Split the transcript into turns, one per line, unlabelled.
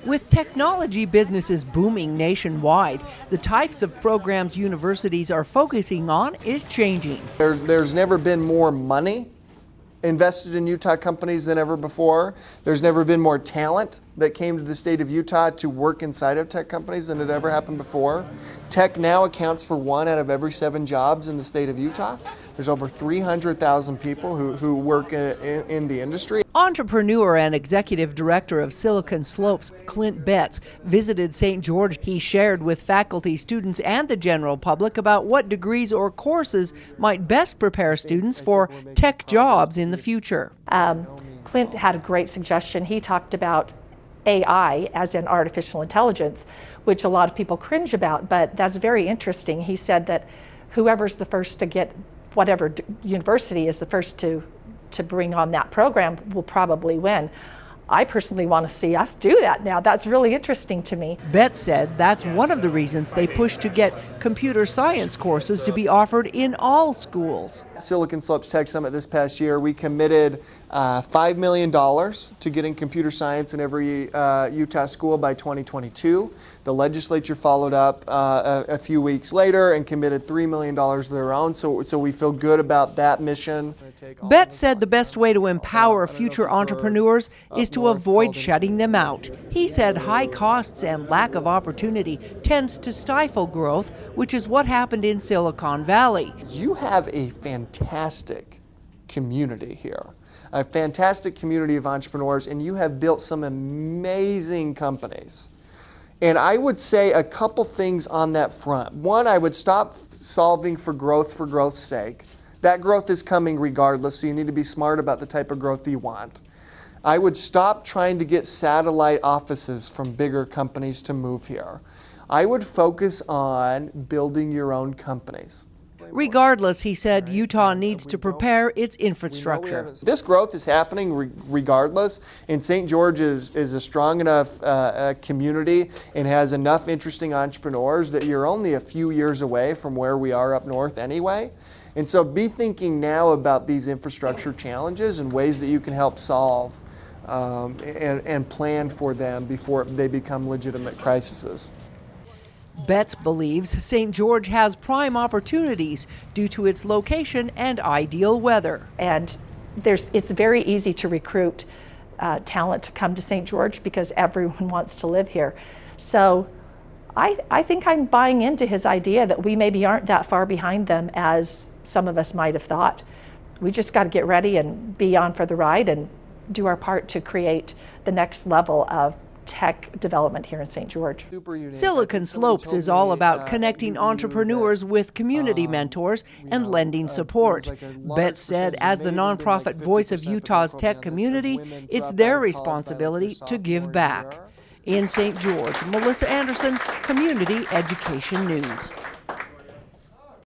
With technology businesses booming nationwide, the types of programs universities are focusing on is changing.
There's never been more money invested in Utah companies than ever before. There's never been more talent that came to the state of Utah to work inside of tech companies than it ever happened before. Tech now accounts for 1 out of every 7 jobs in the state of Utah. There's over 300,000 people who work in the industry.
Entrepreneur and executive director of Silicon Slopes, Clint Betts, visited St. George. He shared with faculty, students, and the general public about what degrees or courses might best prepare students for tech jobs in the future.
Clint had a great suggestion. He talked about AI, as in artificial intelligence, which a lot of people cringe about, but that's very interesting. He said that whoever's the first to get whatever university is the first to bring on that program will probably win. I personally want to see us do that now. That's really interesting to me.
Betts said that's one of the reasons they push to get computer science courses to be offered in all schools.
Silicon Slopes Tech Summit this past year, we committed $5 million to getting computer science in every Utah school by 2022. The legislature followed up a few weeks later and committed $3 million of their own, so we feel good about that mission.
Betts said the best way to empower future entrepreneurs is to avoid shutting them out. He said high costs and lack of opportunity tends to stifle growth, which is what happened in Silicon Valley.
You have a fantastic community here, a fantastic community of entrepreneurs, and you have built some amazing companies. And I would say a couple things on that front. One, I would stop solving for growth's sake. That growth is coming regardless, so you need to be smart about the type of growth you want. I would stop trying to get satellite offices from bigger companies to move here. I would focus on building your own companies.
Regardless, he said, Utah needs to prepare its infrastructure.
This growth is happening regardless, and St. George is a strong enough community and has enough interesting entrepreneurs that you're only a few years away from where we are up north anyway. And so be thinking now about these infrastructure challenges and ways that you can help solve and plan for them before they become legitimate crises.
Betts believes St. George has prime opportunities due to its location and ideal weather.
And it's very easy to recruit talent to come to St. George because everyone wants to live here. So I think I'm buying into his idea that we maybe aren't that far behind them as some of us might have thought. We just got to get ready and be on for the ride and do our part to create the next level of tech development here in St. George.
Silicon Slopes is all about connecting entrepreneurs with community mentors and lending support. Betts said as the nonprofit voice of Utah's tech community, it's their responsibility to give back. In St. George, Melissa Anderson, Community Education News.